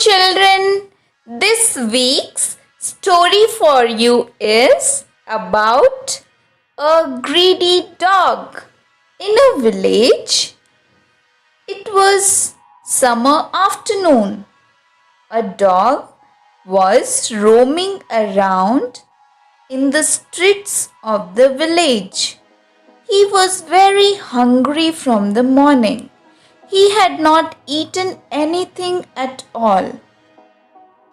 children, this week's story for you is about a greedy dog. In a village, it was summer afternoon. A dog was roaming around in the streets of the village. He was very hungry from the morning. He had not eaten anything at all,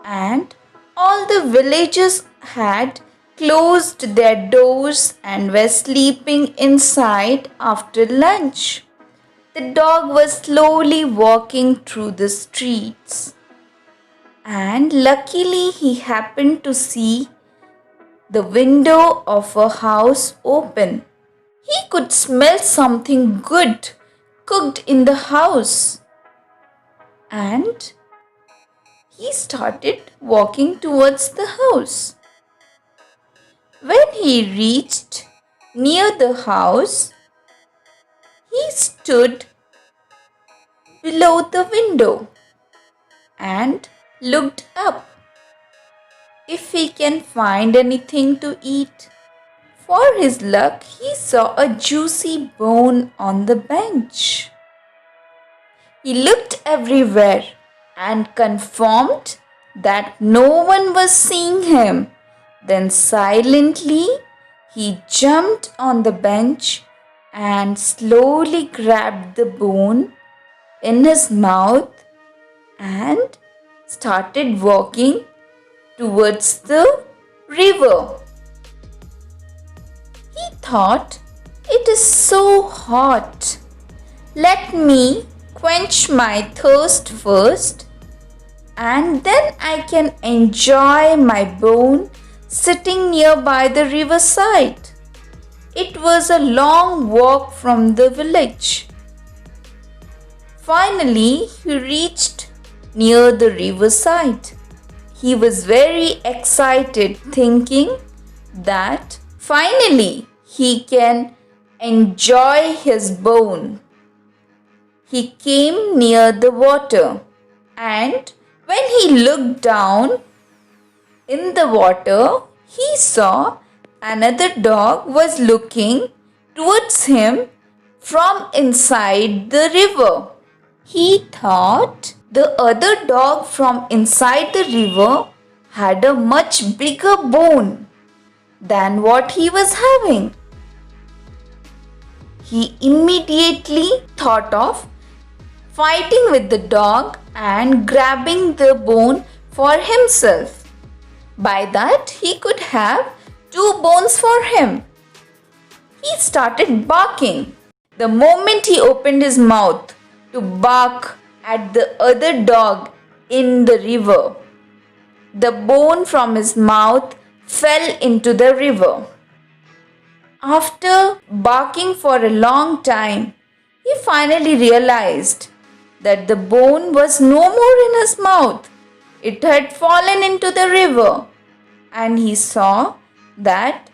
and all the villagers had closed their doors and were sleeping inside after lunch. The dog was slowly walking through the streets, and luckily he happened to see the window of a house open. He could smell something good cooked in the house, and he started walking towards the house. When he reached near the house, he stood below the window and looked up if he can find anything to eat. For his luck, he saw a juicy bone on the bench. He looked everywhere and confirmed that no one was seeing him. Then silently he jumped on the bench and slowly grabbed the bone in his mouth and started walking towards the river. He thought, "It is so hot. Let me quench my thirst first, and then I can enjoy my bone sitting nearby the riverside." It was a long walk from the village. Finally, he reached near the riverside. He was very excited, thinking that finally he can enjoy his bone. He came near the water, and when he looked down in the water, he saw another dog was looking towards him from inside the river. He thought the other dog from inside the river had a much bigger bone than what he was having. He immediately thought of fighting with the dog and grabbing the bone for himself. By that, he could have 2 bones for him. He started barking. The moment he opened his mouth to bark at the other dog in the river, the bone from his mouth fell into the river. After barking for a long time, he finally realized that the bone was no more in his mouth. It had fallen into the river, and he saw that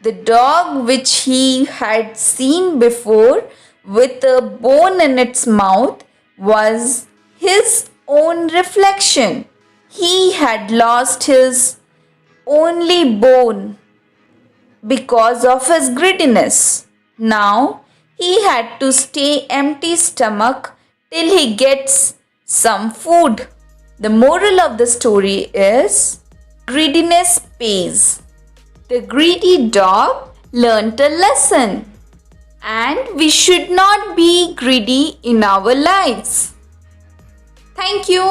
the dog which he had seen before with a bone in its mouth was his own reflection. He had lost his only bone because of his greediness. Now he had to stay empty stomach till he gets some food. The moral of the story is greediness pays. The greedy dog learnt a lesson, and we should not be greedy in our lives. Thank you.